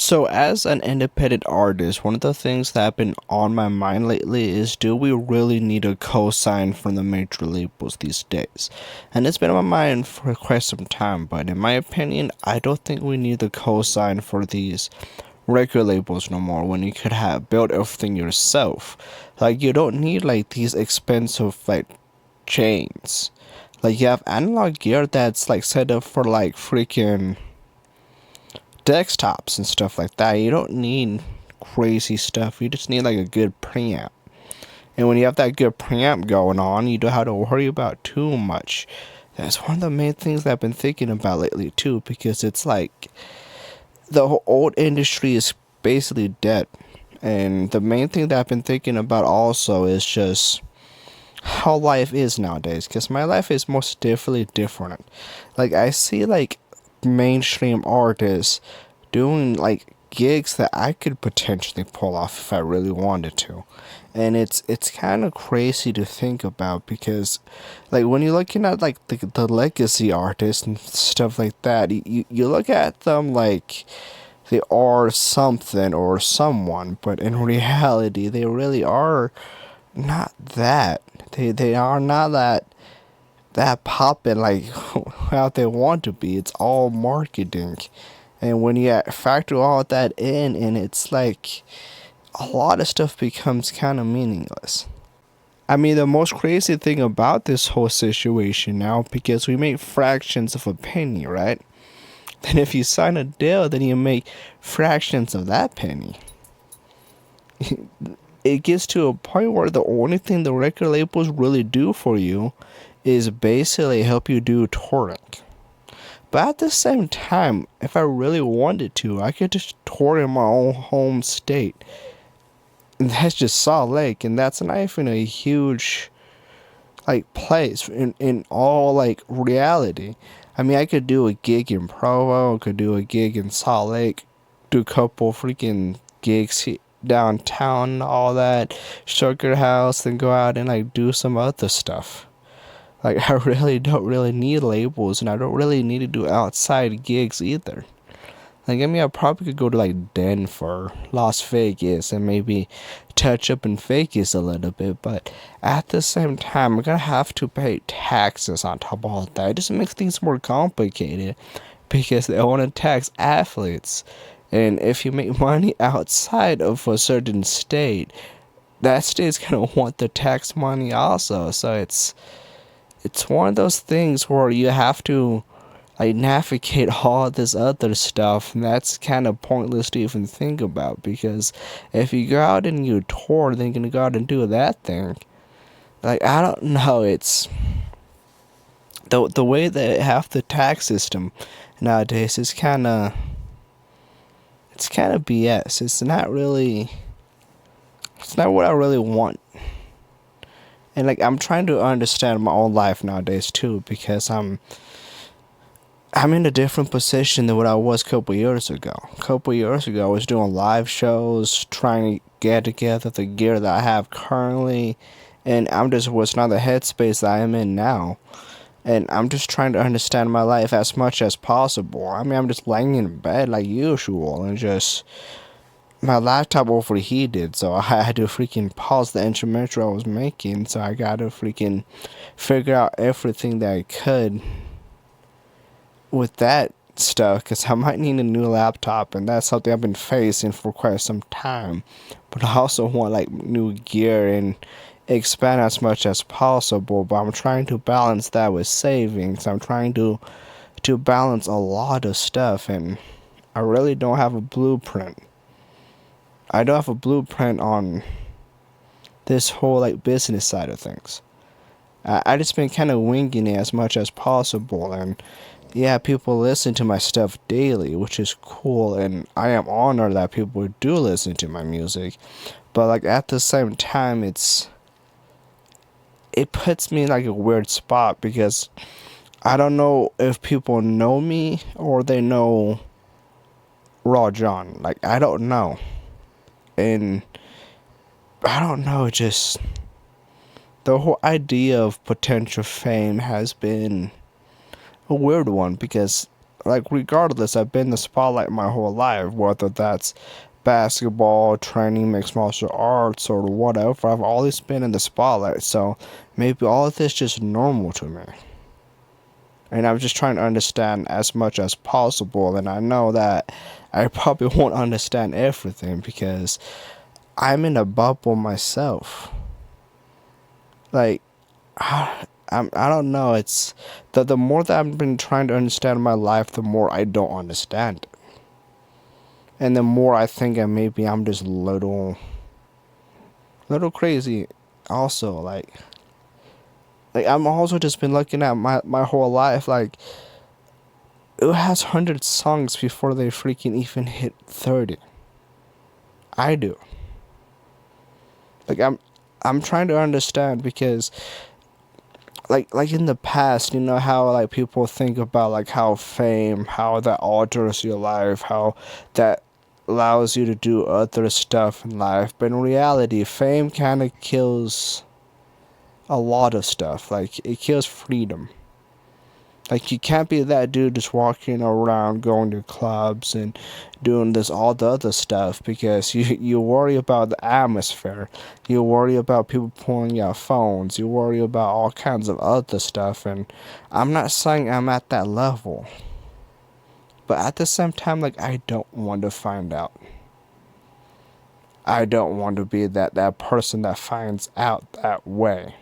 So, as an independent artist, one of the things that have been on my mind lately is, do we really need a co-sign from the major labels these days? And it's been on my mind for quite some time, but in my opinion, I don't think we need the co-sign for these record labels no more when you could have built everything yourself. Like, you don't need like these expensive like chains. Like, you have analog gear that's like set up for like freaking desktops and stuff like that. You don't need crazy stuff. You just need like a good preamp. And when you have that good preamp going on, you don't have to worry about too much. That's one of the main things that I've been thinking about lately too, because it's like the whole old industry is basically dead. And the main thing that I've been thinking about also is just how life is nowadays, because my life is most definitely different. Like, I see like mainstream artists doing like gigs that I could potentially pull off if I really wanted to. And it's kind of crazy to think about, because like when you're looking at like the legacy artists and stuff like that, you look at them like they are something or someone, but in reality they really are not that. They are not that poppin' like how they want to be. It's all marketing. And when you factor all that in, and it's like a lot of stuff becomes kind of meaningless. I mean, the most crazy thing about this whole situation now, because we make fractions of a penny, right? Then if you sign a deal, then you make fractions of that penny. It gets to a point where the only thing the record labels really do for you is basically help you do touring. But at the same time, if I really wanted to, I could just tour in my own home state. And that's just Salt Lake, and that's not even a huge like place in all like reality. I mean, I could do a gig in Provo, I could do a gig in Salt Lake, do a couple freaking gigs downtown, all that, Sugar House, then go out and like do some other stuff. Like, I really don't really need labels, and I don't really need to do outside gigs either. Like, I mean, I probably could go to like Denver, Las Vegas, and maybe touch up in Vegas a little bit, but at the same time, I'm gonna have to pay taxes on top of all that. It just makes things more complicated, because they want to tax athletes. And if you make money outside of a certain state, that state's gonna want the tax money also. So it's one of those things where you have to like navigate all this other stuff, and that's kind of pointless to even think about, because if you go out and you tour, then you're gonna go out and do that thing. Like, I don't know, it's the way they have the tax system nowadays is kind of BS. It's not what I really want. And like, I'm trying to understand my own life nowadays too, because I'm in a different position than what I was a couple years ago. A couple years ago, I was doing live shows, trying to get together the gear that I have currently, and I'm just was not the headspace that I am in now. And I'm just trying to understand my life as much as possible. I mean, I'm just laying in bed like usual, and just my laptop overheated, so I had to freaking pause the instrumental I was making. So I got to freaking figure out everything that I could with that stuff, because I might need a new laptop, and that's something I've been facing for quite some time. But I also want like new gear and expand as much as possible, but I'm trying to balance that with savings. I'm trying to balance a lot of stuff, and I really don't have a blueprint. I don't have a blueprint on this whole like business side of things. I just been kind of winging it as much as possible, and yeah, people listen to my stuff daily, which is cool, and I am honored that people do listen to my music. But like, at the same time, it puts me in like a weird spot, because I don't know if people know me or they know Raw John. Like, I don't know. And I don't know, just the whole idea of potential fame has been a weird one, because like regardless, I've been in the spotlight my whole life, whether that's basketball, training, mixed martial arts, or whatever. I've always been in the spotlight, so maybe all of this is just normal to me. And I'm just trying to understand as much as possible, and I know that I probably won't understand everything because I'm in a bubble myself. Like, I don't know. It's the more that I've been trying to understand my life, the more I don't understand it, and the more I think that maybe I'm just little crazy. Also, like I'm also just been looking at my whole life. Like, it has 100 songs before they freaking even hit 30. I do. Like I'm trying to understand because like in the past, you know how like people think about like how fame, how that alters your life, how that allows you to do other stuff in life. But in reality, fame kind of kills a lot of stuff. Like, it kills freedom. Like, you can't be that dude just walking around going to clubs and doing this all the other stuff because you worry about the atmosphere. You worry about people pulling out phones. You worry about all kinds of other stuff. And I'm not saying I'm at that level. But at the same time, like, I don't want to find out. I don't want to be that person that finds out that way.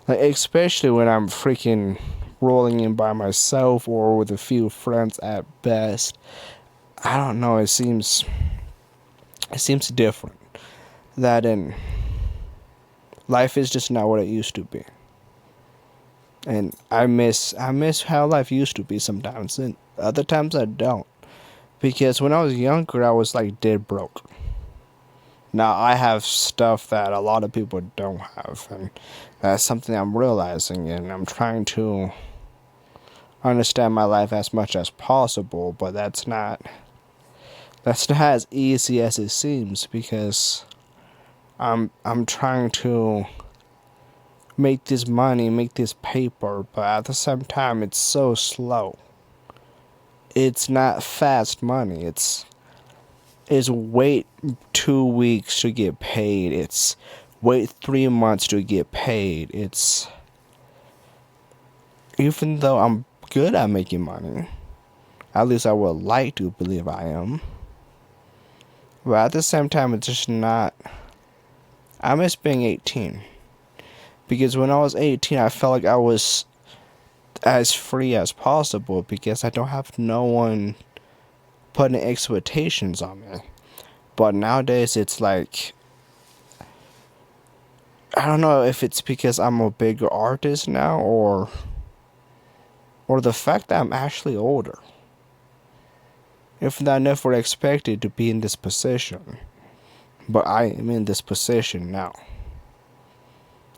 Like, especially when I'm freaking rolling in by myself or with a few friends at best. I don't know, it seems different. That in life is just not what it used to be. And I miss how life used to be sometimes, and other times I don't. Because when I was younger, I was like dead broke. Now I have stuff that a lot of people don't have, and that's something I'm realizing, and I'm trying to understand my life as much as possible, but that's not as easy as it seems because I'm trying to make this money, make this paper, but at the same time it's so slow. It's not fast money. It's wait 2 weeks to get paid. It's wait 3 months to get paid. It's even though I'm good at making money, at least I would like to believe I am. But at the same time, it's just not. I miss being 18. Because when I was 18, I felt like I was as free as possible because I don't have no one putting expectations on me. But nowadays, it's like, I don't know if it's because I'm a bigger artist now or the fact that I'm actually older. If I never expected to be in this position, but I am in this position now.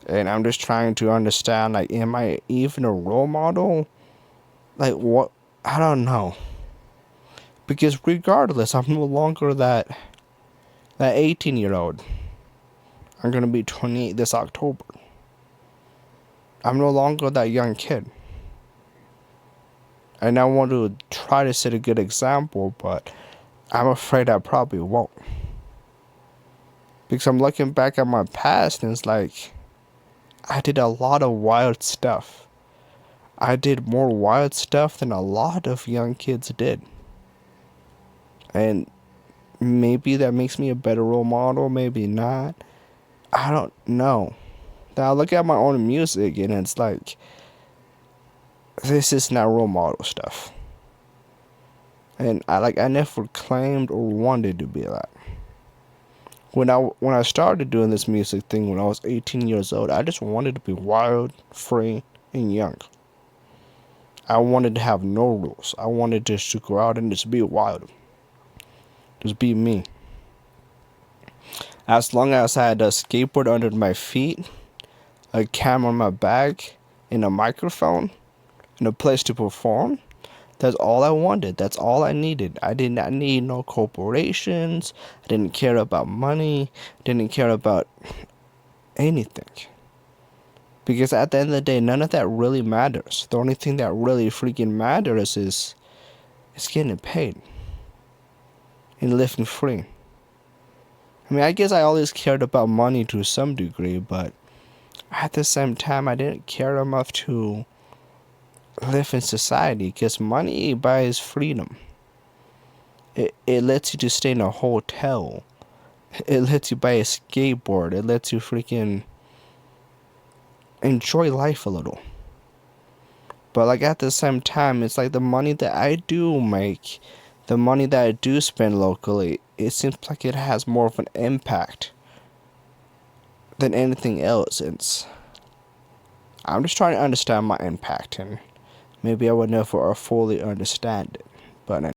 And I'm just trying to understand, like, am I even a role model? Like, what? I don't know. Because regardless, I'm no longer that 18-year-old. I'm going to be 28 this October. I'm no longer that young kid. And I want to try to set a good example, but I'm afraid I probably won't. Because I'm looking back at my past and it's like, I did a lot of wild stuff. I did more wild stuff than a lot of young kids did. And maybe that makes me a better role model, maybe not. I don't know. Now I look at my own music and it's like, this is not role model stuff. And I never claimed or wanted to be that. When I started doing this music thing when I was 18 years old, I just wanted to be wild, free, and young. I wanted to have no rules. I wanted just to go out and just be wild. Just be me. As long as I had a skateboard under my feet, a camera on my back, and a microphone, and a place to perform, that's all I wanted. That's all I needed. I did not need no corporations. I didn't care about money. Didn't care about anything. Because at the end of the day, none of that really matters. The only thing that really freaking matters is is getting paid and living free. I mean, I guess I always cared about money to some degree, but at the same time, I didn't care enough to live in society because money buys freedom. It lets you to stay in a hotel. It lets you buy a skateboard. It lets you freaking enjoy life a little. But like at the same time, it's like the money that I do make, the money that I do spend locally, it seems like it has more of an impact than anything else. I'm just trying to understand my impact, and maybe I would never fully understand it. But